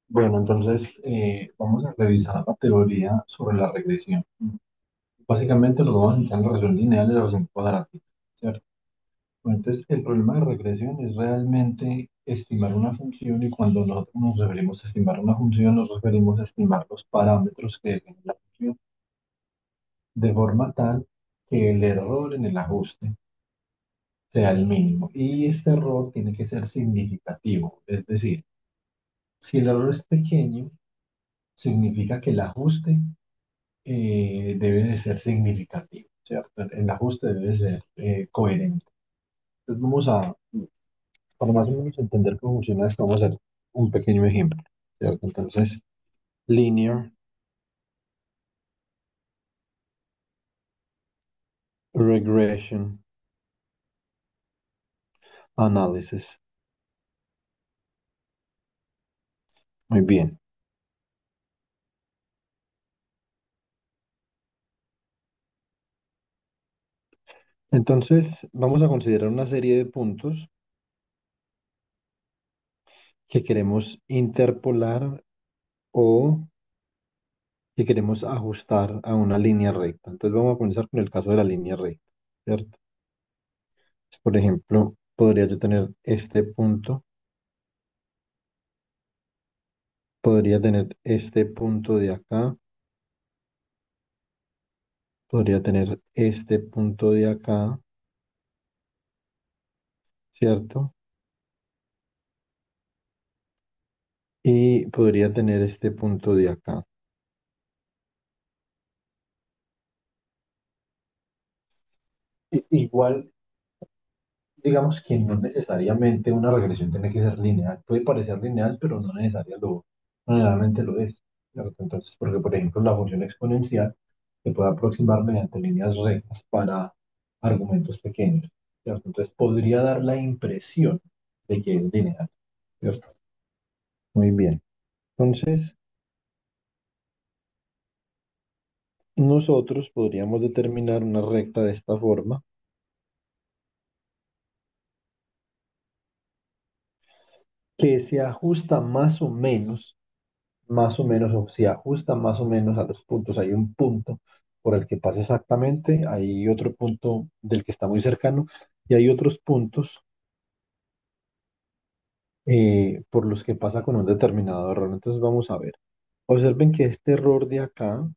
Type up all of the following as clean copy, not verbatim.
Bueno, entonces vamos a revisar la teoría sobre la regresión. Básicamente nos vamos a centrar en la regresión lineal y la regresión cuadrática, ¿cierto? Bueno, entonces el problema de regresión es realmente estimar una función y cuando nosotros nos referimos a estimar una función nos referimos a estimar los parámetros que definen la función, de forma tal que el error en el ajuste sea el mínimo. Y este error tiene que ser significativo, es decir, si el error es pequeño, significa que el ajuste debe de ser significativo, ¿cierto? El ajuste debe ser coherente. Entonces vamos a, para más o menos entender cómo funciona esto, vamos a hacer un pequeño ejemplo, ¿cierto? Entonces, linear regression analysis. Muy bien. Entonces, vamos a considerar una serie de puntos que queremos interpolar o que queremos ajustar a una línea recta. Entonces, vamos a comenzar con el caso de la línea recta, ¿cierto? Por ejemplo, podría yo tener este punto, podría tener este punto de acá, podría tener este punto de acá, ¿cierto? Y podría tener este punto de acá. Igual, digamos que no necesariamente una regresión tiene que ser lineal. Puede parecer lineal, pero no necesariamente lo es, ¿cierto? Entonces, porque por ejemplo la función exponencial se puede aproximar mediante líneas rectas para argumentos pequeños, ¿cierto? Entonces podría dar la impresión de que es lineal, ¿cierto? Muy bien. Entonces, nosotros podríamos determinar una recta de esta forma que se ajusta más o menos, o se ajusta más o menos a los puntos. Hay un punto por el que pasa exactamente, hay otro punto del que está muy cercano y hay otros puntos por los que pasa con un determinado error. Entonces vamos a ver. Observen que este error de acá,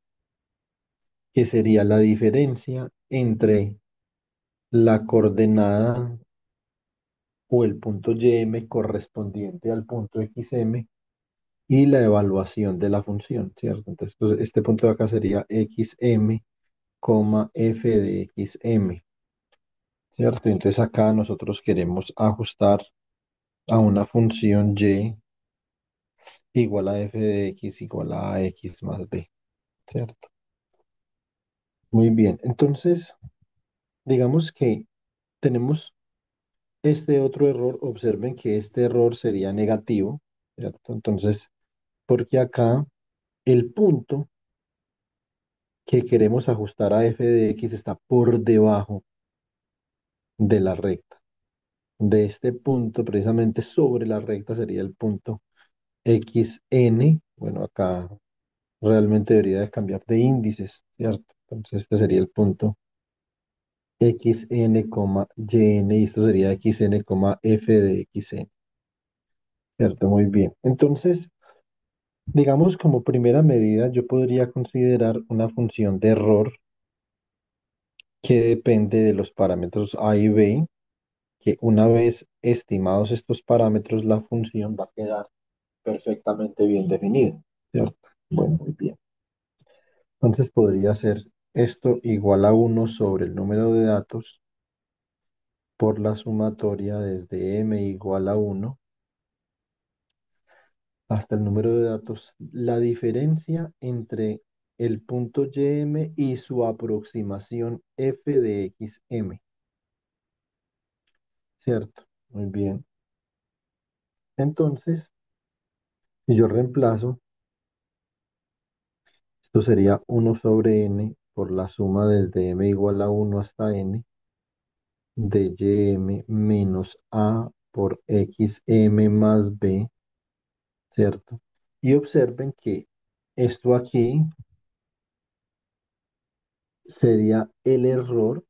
que sería la diferencia entre la coordenada o el punto YM correspondiente al punto XM y la evaluación de la función, ¿cierto? Entonces, este punto de acá sería XM, f de XM, ¿cierto? Y entonces acá nosotros queremos ajustar a una función Y igual a f de X igual a X más B, ¿cierto? Muy bien, entonces digamos que tenemos este otro error, observen que este error sería negativo, ¿cierto? Entonces, porque acá el punto que queremos ajustar a f de x está por debajo de la recta. De este punto, precisamente sobre la recta, sería el punto xn. Bueno, acá realmente debería de cambiar de índices, ¿cierto? Entonces este sería el punto xn, yn y esto sería xn, f de xn, ¿cierto? Muy bien. Entonces, digamos como primera medida, yo podría considerar una función de error que depende de los parámetros a y b, que una vez estimados estos parámetros, la función va a quedar perfectamente bien definida, ¿cierto? Bueno, muy bien. Entonces podría ser esto igual a uno sobre el número de datos por la sumatoria desde m igual a uno hasta el número de datos, la diferencia entre el punto ym y su aproximación f de xm, ¿cierto? Muy bien. Entonces, si yo reemplazo, esto sería uno sobre n por la suma desde m igual a uno hasta n de ym menos a por xm más b, ¿cierto? Y observen que esto aquí sería el error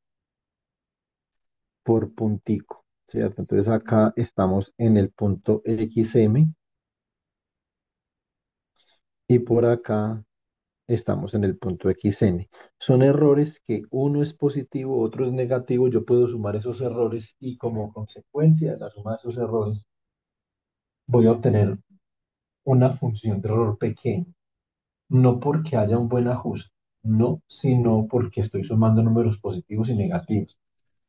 por puntico, ¿cierto? Entonces acá estamos en el punto XM y por acá estamos en el punto XN. Son errores que uno es positivo, otro es negativo. Yo puedo sumar esos errores y como consecuencia de la suma de esos errores voy a obtener una función de error pequeña. No porque haya un buen ajuste, no, sino porque estoy sumando números positivos y negativos.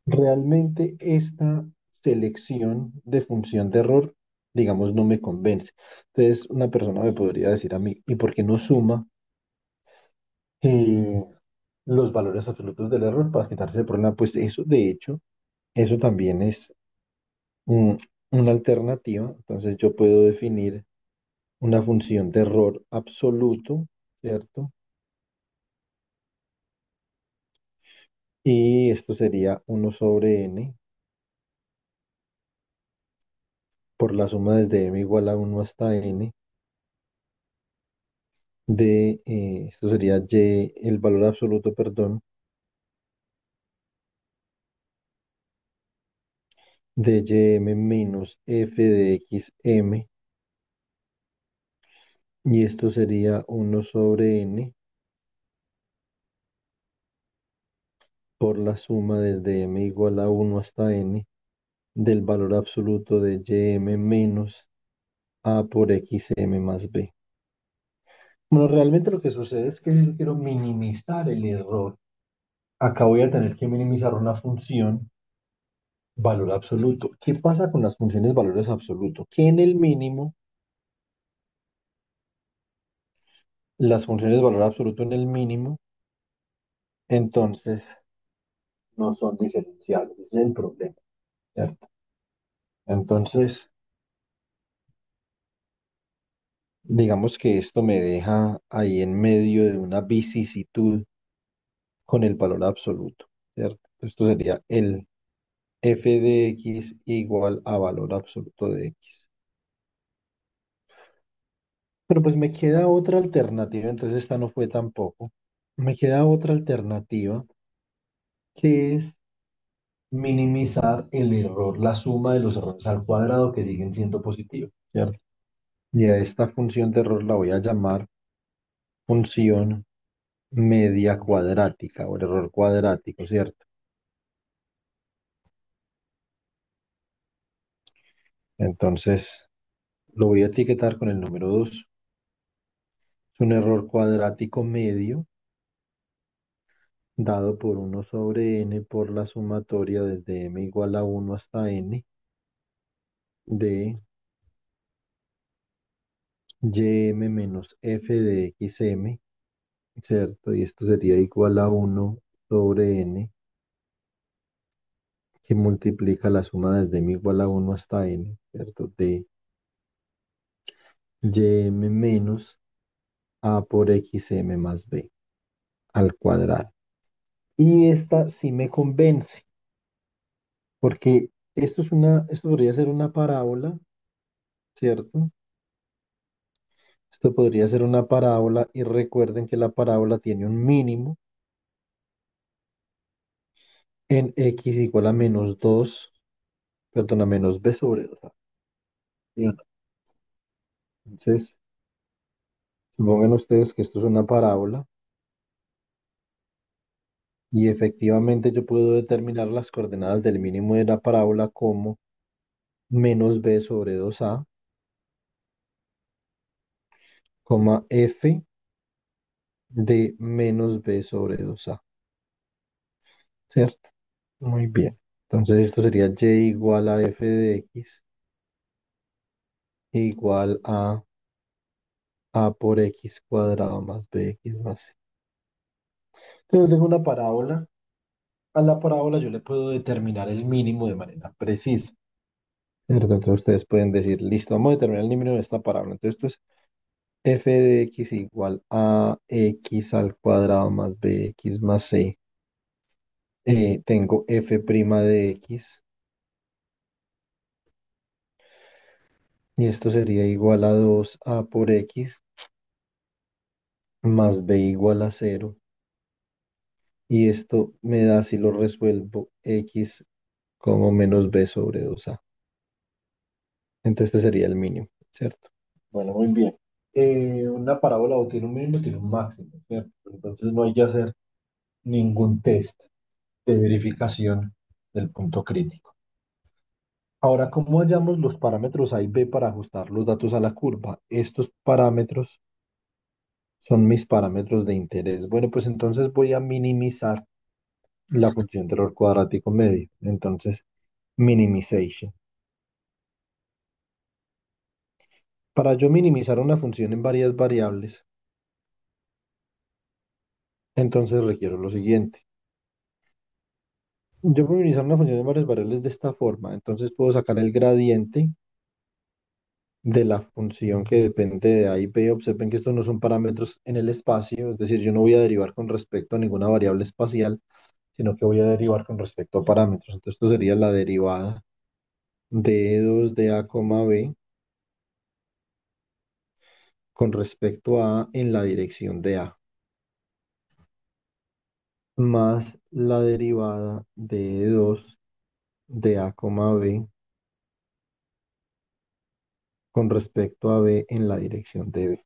Realmente esta selección de función de error, digamos, no me convence. Entonces, una persona me podría decir a mí, ¿y por qué no suma eh, los valores absolutos del error para quitarse el problema? Pues eso, de hecho, eso también es un- una alternativa. Entonces, yo puedo definir una función de error absoluto, ¿cierto? Y esto sería uno sobre n por la suma desde m igual a uno hasta n de, esto sería y, el valor absoluto, perdón, de ym menos f de xm, y esto sería uno sobre n por la suma desde m igual a uno hasta n del valor absoluto de ym menos a por xm más b. Bueno, realmente lo que sucede es que yo quiero minimizar el error. Acá voy a tener que minimizar una función valor absoluto. ¿Qué pasa con las funciones valores absolutos? Que en el mínimo, las funciones valor absoluto en el mínimo, entonces no son diferenciables. Ese es el problema, ¿cierto? Entonces, digamos que esto me deja ahí en medio de una vicisitud con el valor absoluto, ¿cierto? Esto sería el f de x igual a valor absoluto de x. Pero pues me queda otra alternativa, entonces esta no fue tampoco. Me queda otra alternativa que es minimizar el error, la suma de los errores al cuadrado que siguen siendo positivos, ¿cierto? Y a esta función de error la voy a llamar función media cuadrática o el error cuadrático, ¿cierto? Entonces lo voy a etiquetar con el número 2. Es un error cuadrático medio dado por uno sobre n por la sumatoria desde m igual a uno hasta n de ym menos f de xm, ¿cierto? Y esto sería igual a uno sobre n que multiplica la suma desde m igual a uno hasta n, ¿cierto? De ym menos a por xm más b al cuadrado. Y esta sí me convence, porque esto podría ser una parábola, ¿cierto? Esto podría ser una parábola y recuerden que la parábola tiene un mínimo en x igual a menos 2, perdón, a menos b sobre 2. Entonces, supongan ustedes que esto es una parábola y efectivamente yo puedo determinar las coordenadas del mínimo de la parábola como menos b sobre 2a, coma f de menos b sobre 2a, ¿cierto? Muy bien. Entonces esto sería y igual a f de x igual a por x cuadrado más bx más c. Entonces tengo una parábola. A la parábola yo le puedo determinar el mínimo de manera precisa, ¿cierto? Entonces ustedes pueden decir, listo, vamos a determinar el mínimo de esta parábola. Entonces esto es f de x igual a x al cuadrado más bx más c. Tengo f' de x Y esto sería igual a 2a por x más b igual a 0. Y esto me da, si lo resuelvo, x como menos b sobre 2a. Entonces este sería el mínimo, ¿cierto? Bueno, muy bien. Una parábola o tiene un mínimo, tiene un máximo, ¿cierto? Entonces no hay que hacer ningún test de verificación del punto crítico. Ahora, ¿cómo hallamos los parámetros A y B para ajustar los datos a la curva? Estos parámetros son mis parámetros de interés. Bueno, pues entonces voy a minimizar la función de error cuadrático medio. Entonces, minimization. Para yo minimizar una función en varias variables, entonces requiero lo siguiente. Yo puedo minimizar una función en varias variables de esta forma. Entonces puedo sacar el gradiente de la función que depende de A y B. Observen que estos no son parámetros en el espacio, es decir, yo no voy a derivar con respecto a ninguna variable espacial, sino que voy a derivar con respecto a parámetros. Entonces esto sería la derivada de 2 de A, B con respecto a en la dirección de A, más la derivada de 2 de A, B con respecto a B en la dirección de B.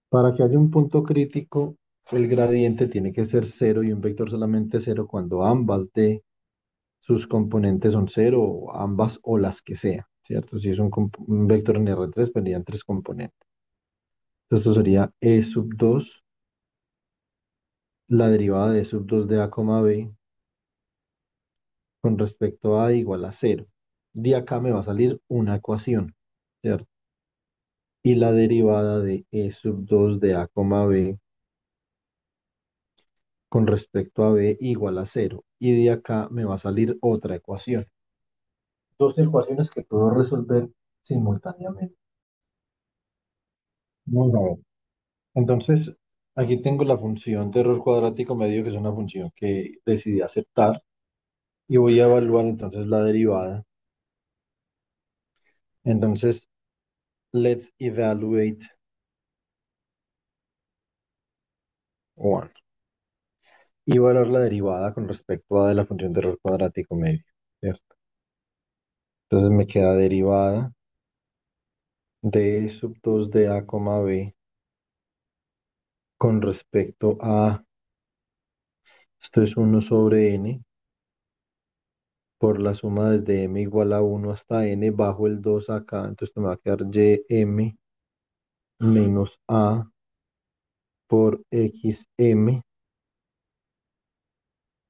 Para que haya un punto crítico, el gradiente tiene que ser cero y un vector solamente cero cuando ambas de sus componentes son cero, o ambas o las que sea, ¿cierto? Si es un vector en R3, tendrían tres componentes. Entonces, esto sería E sub 2, la derivada de E sub 2 de A, B con respecto a igual a cero. De acá me va a salir una ecuación, ¿cierto? Y la derivada de E sub 2 de A, B con respecto a b igual a cero. Y de acá me va a salir otra ecuación. Dos ecuaciones que puedo resolver simultáneamente. Vamos a ver. Entonces, aquí tengo la función de error cuadrático medio, que es una función que decidí aceptar. Y voy a evaluar entonces la derivada. Entonces, let's evaluate one. Y evaluar la derivada con respecto a de la función de error cuadrático medio, ¿cierto? Entonces me queda derivada de sub 2 de a, b con respecto a, esto es uno sobre n, por la suma desde m igual a uno hasta n, bajo el 2 acá, entonces me va a quedar ym menos a por xm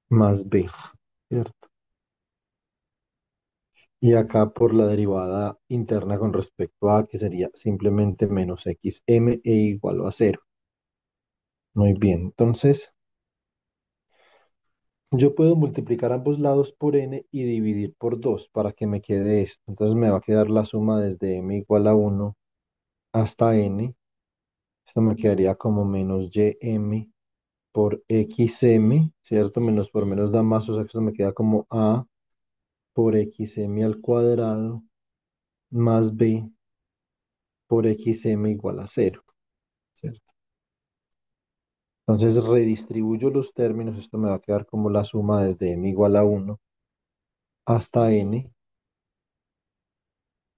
más b, ¿cierto? Y acá por la derivada interna con respecto a, que sería simplemente menos xm e igual a cero. Muy bien, entonces yo puedo multiplicar ambos lados por n y dividir por 2 para que me quede esto. Entonces me va a quedar la suma desde m igual a uno hasta n. Esto me quedaría como menos ym por xm, ¿cierto? Menos por menos da más, o sea que esto me queda como a por xm al cuadrado más b por xm igual a cero, ¿cierto? Entonces redistribuyo los términos, esto me va a quedar como la suma desde m igual a uno hasta n.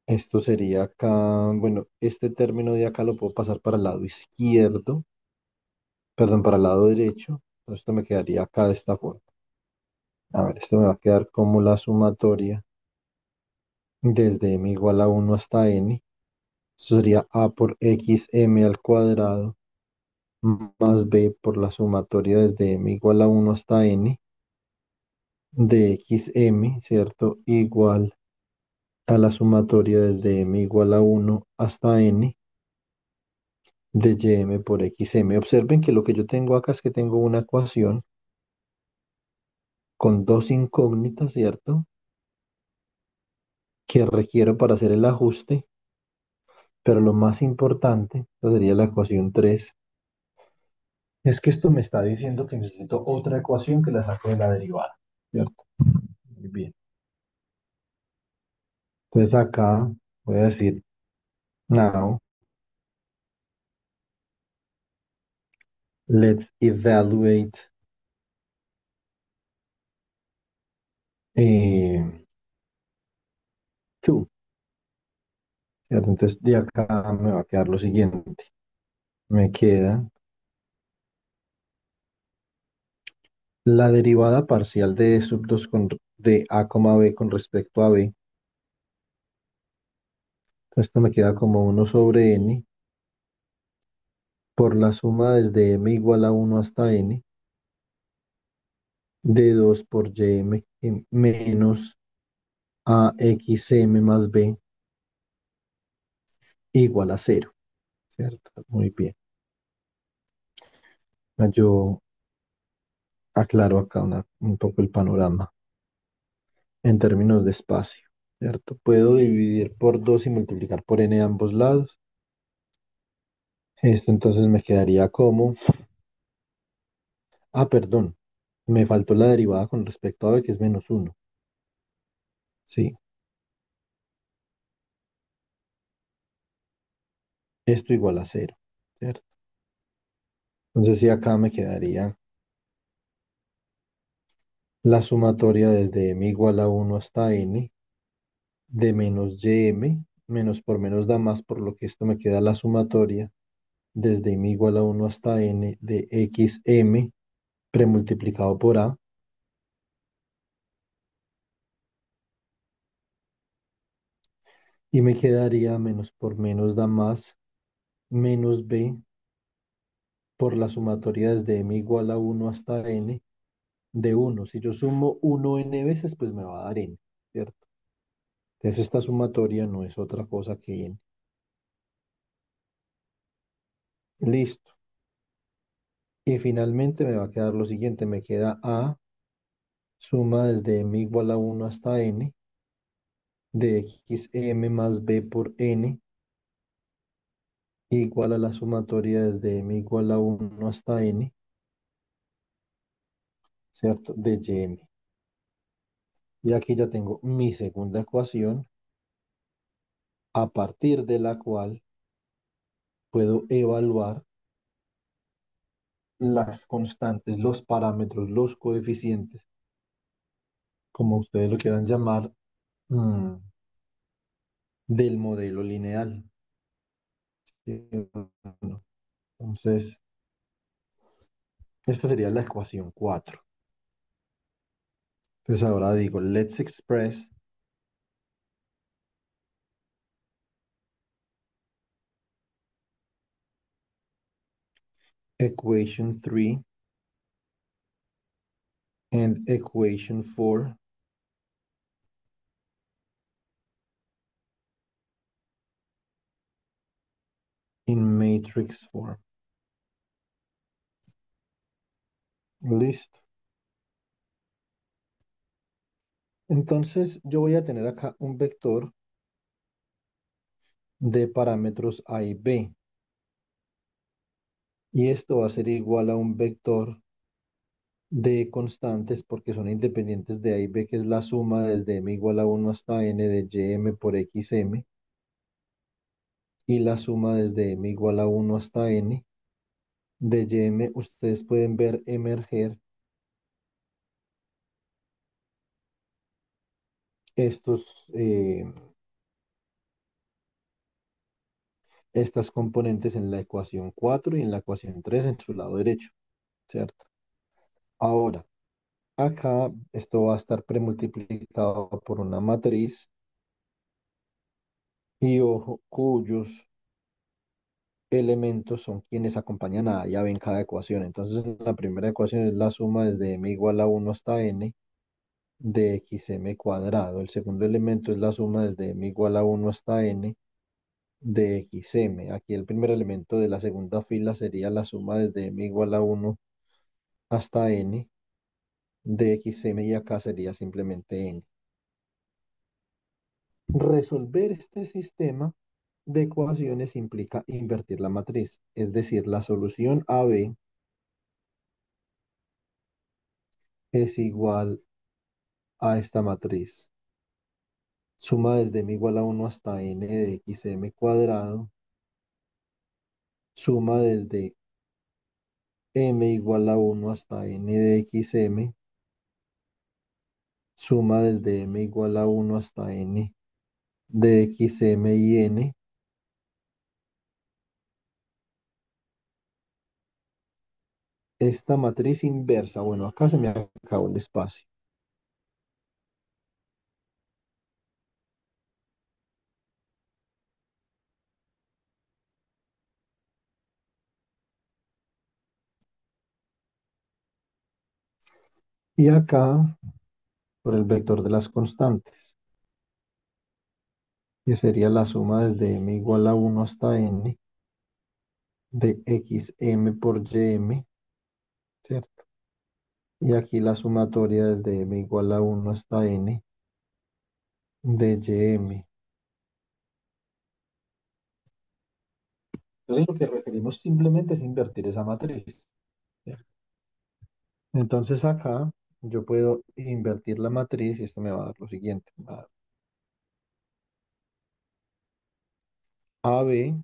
Esto sería acá, bueno, este término de acá lo puedo pasar para el lado izquierdo, perdón, para el lado derecho. Entonces esto me quedaría acá de esta forma. A ver, esto me va a quedar como la sumatoria desde m igual a uno hasta n. Esto sería a por xm al cuadrado más b por la sumatoria desde m igual a uno hasta n de xm, ¿cierto? Igual a la sumatoria desde m igual a uno hasta n de ym por xm. Observen que lo que yo tengo acá es que tengo una ecuación con dos incógnitas, ¿cierto? Que requiero para hacer el ajuste, pero lo más importante, esta sería la ecuación 3, es que esto me está diciendo que necesito otra ecuación que la saco de la derivada, ¿cierto? Muy bien. Entonces acá voy a decir now, let's evaluate eh, two, ¿cierto? Entonces de acá me va a quedar lo siguiente. Me queda la derivada parcial de E sub 2 de A, B con respecto a B. Esto me queda como uno sobre n por la suma desde m igual a uno hasta n de 2 por ym menos a xm más b igual a cero, ¿cierto? Muy bien. Yo aclaro acá un poco el panorama en términos de espacio, ¿cierto? Puedo dividir por 2 y multiplicar por n a ambos lados. Esto entonces me quedaría como, perdón, me faltó la derivada con respecto a b, que es menos uno. Sí, esto igual a cero, ¿cierto? Entonces sí, acá me quedaría la sumatoria desde m igual a uno hasta n de menos ym, menos por menos da más, por lo que esto me queda la sumatoria desde m igual a uno hasta n de xm premultiplicado por a, y me quedaría menos por menos da más menos b por la sumatoria desde m igual a uno hasta n de uno. Si yo sumo uno n veces, pues me va a dar n, ¿cierto? Entonces esta sumatoria no es otra cosa que n. Listo. Y finalmente me va a quedar lo siguiente, me queda a suma desde m igual a uno hasta n de xm más b por n igual a la sumatoria desde m igual a uno hasta n, ¿cierto? De ym. Y aquí ya tengo mi segunda ecuación, a partir de la cual puedo evaluar las constantes, los parámetros, los coeficientes, como ustedes lo quieran llamar, mm, del modelo lineal. ¿Sí o no? Entonces, esta sería la ecuación 4. Entonces ahora digo, let's express equation 3 and equation 4 in matrix form. Listo. Entonces yo voy a tener acá un vector de parámetros A y B. Y esto va a ser igual a un vector de constantes porque son independientes de A y B, que es la suma desde m igual a uno hasta n de ym por xm, y la suma desde m igual a uno hasta n de ym. Ustedes pueden ver emerger estos, estas componentes en la ecuación 4 y en la ecuación 3 en su lado derecho, ¿cierto? Ahora, acá esto va a estar premultiplicado por una matriz y ojo, cuyos elementos son quienes acompañan a A y a B en cada ecuación. Entonces, la primera ecuación es la suma desde m igual a uno hasta n de xm cuadrado. El segundo elemento es la suma desde m igual a uno hasta n de xm. Aquí el primer elemento de la segunda fila sería la suma desde m igual a uno hasta n de xm, y acá sería simplemente n. Resolver este sistema de ecuaciones implica invertir la matriz, es decir, la solución AB es igual a esta matriz suma desde m igual a uno hasta n de xm cuadrado, suma desde m igual a uno hasta n de xm, suma desde m igual a uno hasta n de xm y n, esta matriz inversa. Bueno, acá se me acabó el espacio. Y acá, por el vector de las constantes, que sería la suma desde m igual a uno hasta n de xm por ym, ¿cierto? Y aquí la sumatoria desde m igual a uno hasta n de ym. Entonces lo que requerimos simplemente es invertir esa matriz, ¿cierto? Entonces acá yo puedo invertir la matriz y esto me va a dar lo siguiente. Me va a dar AB,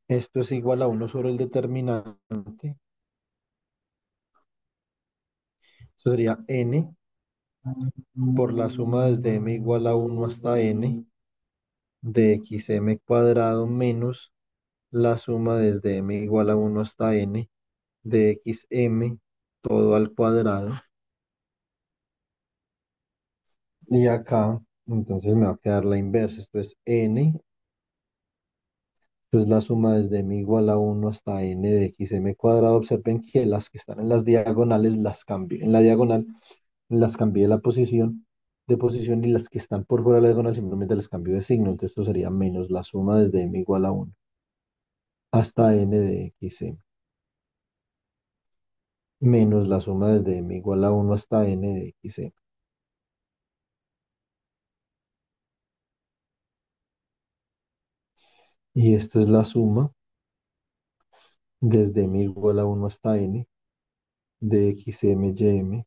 esto es igual a uno sobre el determinante. Eso sería n por la suma desde m igual a uno hasta n de xm cuadrado menos la suma desde m igual a uno hasta n de xm todo al cuadrado. Y acá, entonces me va a quedar la inversa. Esto es n, esto es la suma desde m igual a uno hasta n de xm cuadrado. Observen que las que están en las diagonales las cambio. En la diagonal las cambié de posición y las que están por fuera de la diagonal simplemente las cambio de signo. Entonces esto sería menos la suma desde m igual a uno hasta n de xm menos la suma desde m igual a uno hasta n de xm. Y esto es la suma desde m igual a uno hasta n de xm ym.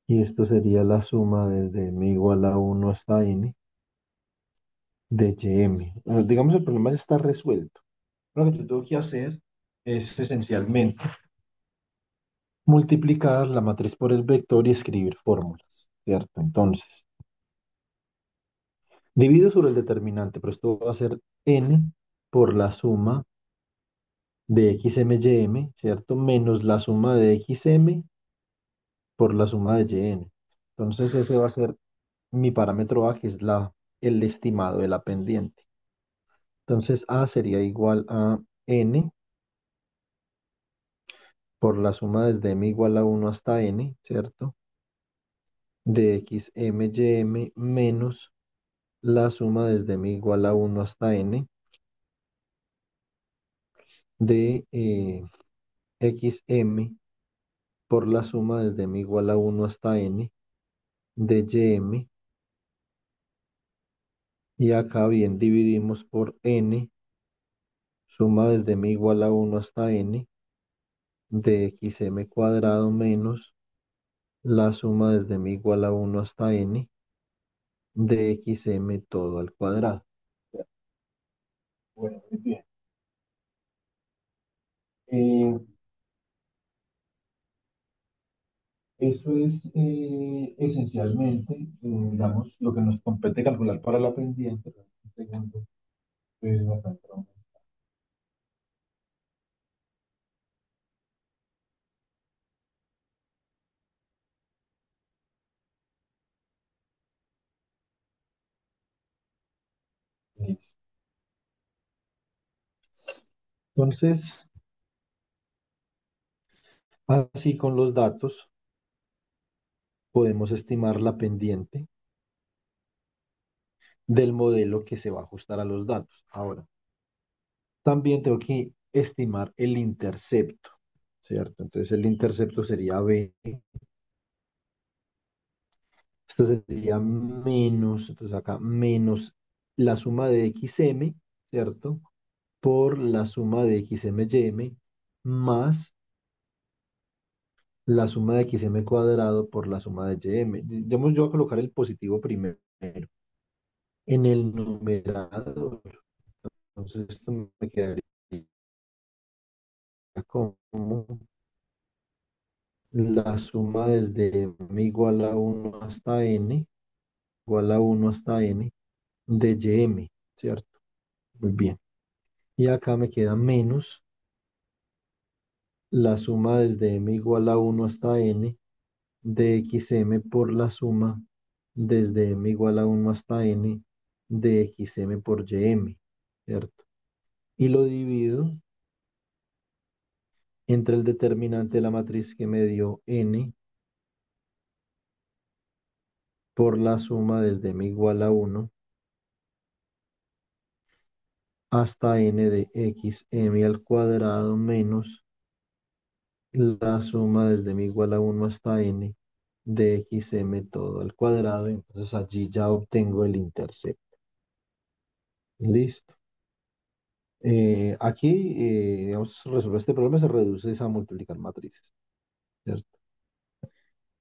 Y esto sería la suma desde m igual a uno hasta n de ym. Bueno, digamos, el problema ya está resuelto. Lo que yo tengo que hacer es esencialmente multiplicar la matriz por el vector y escribir fórmulas, ¿cierto? Entonces, divido sobre el determinante, pero esto va a ser n por la suma de xm ym, ¿cierto? Menos la suma de xm por la suma de yn. Entonces, ese va a ser mi parámetro A, que es el estimado de la pendiente. Entonces, A sería igual a n por la suma desde m igual a uno hasta n, ¿cierto? De xm ym menos la suma desde m igual a uno hasta n de xm por la suma desde m igual a uno hasta n de ym. Y acá bien dividimos por n, suma desde m igual a uno hasta n de xm cuadrado menos la suma desde m igual a uno hasta n de xm todo al cuadrado. Bueno, muy bien. Eh, Eso es esencialmente, digamos, lo que nos compete calcular para la pendiente. Un segundo, pues, me falta. Entonces, así con los datos, podemos estimar la pendiente del modelo que se va a ajustar a los datos. Ahora, también tengo que estimar el intercepto, ¿cierto? Entonces, el intercepto sería B. Esto sería menos, entonces acá, menos la suma de xm, ¿cierto? Por la suma de xm y más la suma de xm cuadrado por la suma de ym. Digamos, yo voy a colocar el positivo primero en el numerador. Entonces esto me quedaría como la suma desde m igual a uno hasta n, igual a uno hasta n, de ym, ¿cierto? Muy bien. Y acá me queda menos la suma desde m igual a uno hasta n de xm por la suma desde m igual a uno hasta n de xm por ym, ¿cierto? Y lo divido entre el determinante de la matriz que me dio n por la suma desde m igual a uno hasta n de xm al cuadrado menos la suma desde m igual a uno hasta n de xm todo al cuadrado. Entonces allí ya obtengo el intercepto. Listo. Aquí, digamos, resolver este problema se reduce es a multiplicar matrices, ¿cierto?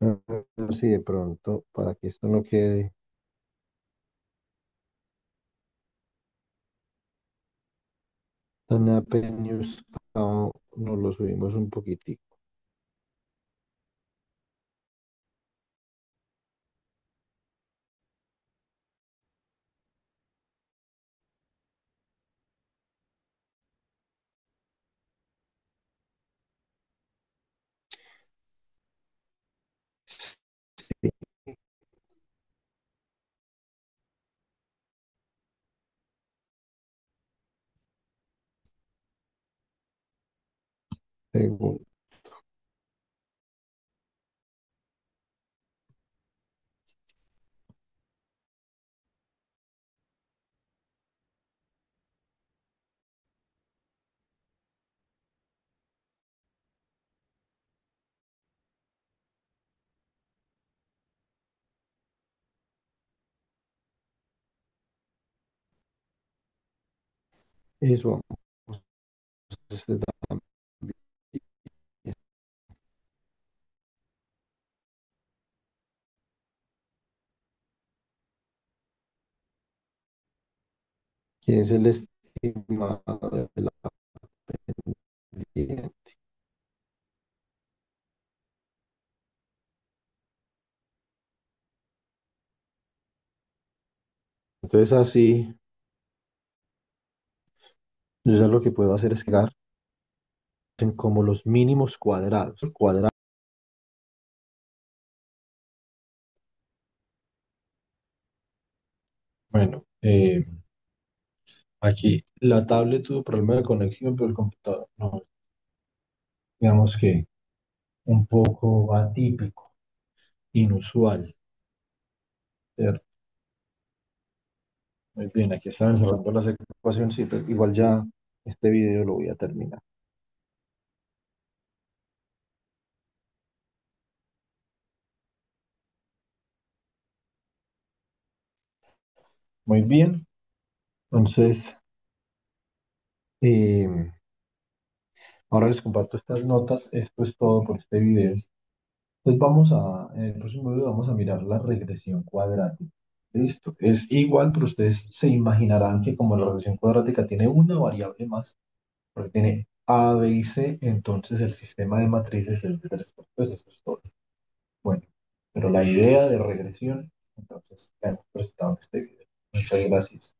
A ver si de pronto, para que esto no quede tan apeñuscado, nos lo subimos un poquitico. Según eso, vamos, este también. ¿Quién es el estimado de la pendiente? Entonces así, yo ya lo que puedo hacer es llegar en como los mínimos cuadrados. El cuadrado. Bueno, aquí la tablet tuvo problema de conexión, pero el computador no. Digamos que un poco atípico, inusual, ¿cierto? Muy bien, aquí están cerrando las ecuaciones, sí, pero igual ya este video lo voy a terminar. Muy bien, entonces eh, ahora les comparto estas notas. Esto es todo por este video. Entonces en el próximo video vamos a mirar la regresión cuadrática. Listo, es igual, pero ustedes se imaginarán que como la regresión cuadrática tiene una variable más, porque tiene A, B y C, entonces el sistema de matrices es de tres por tres, eso es todo. Bueno, pero la idea de regresión, entonces, la hemos presentado en este video. Muchas gracias.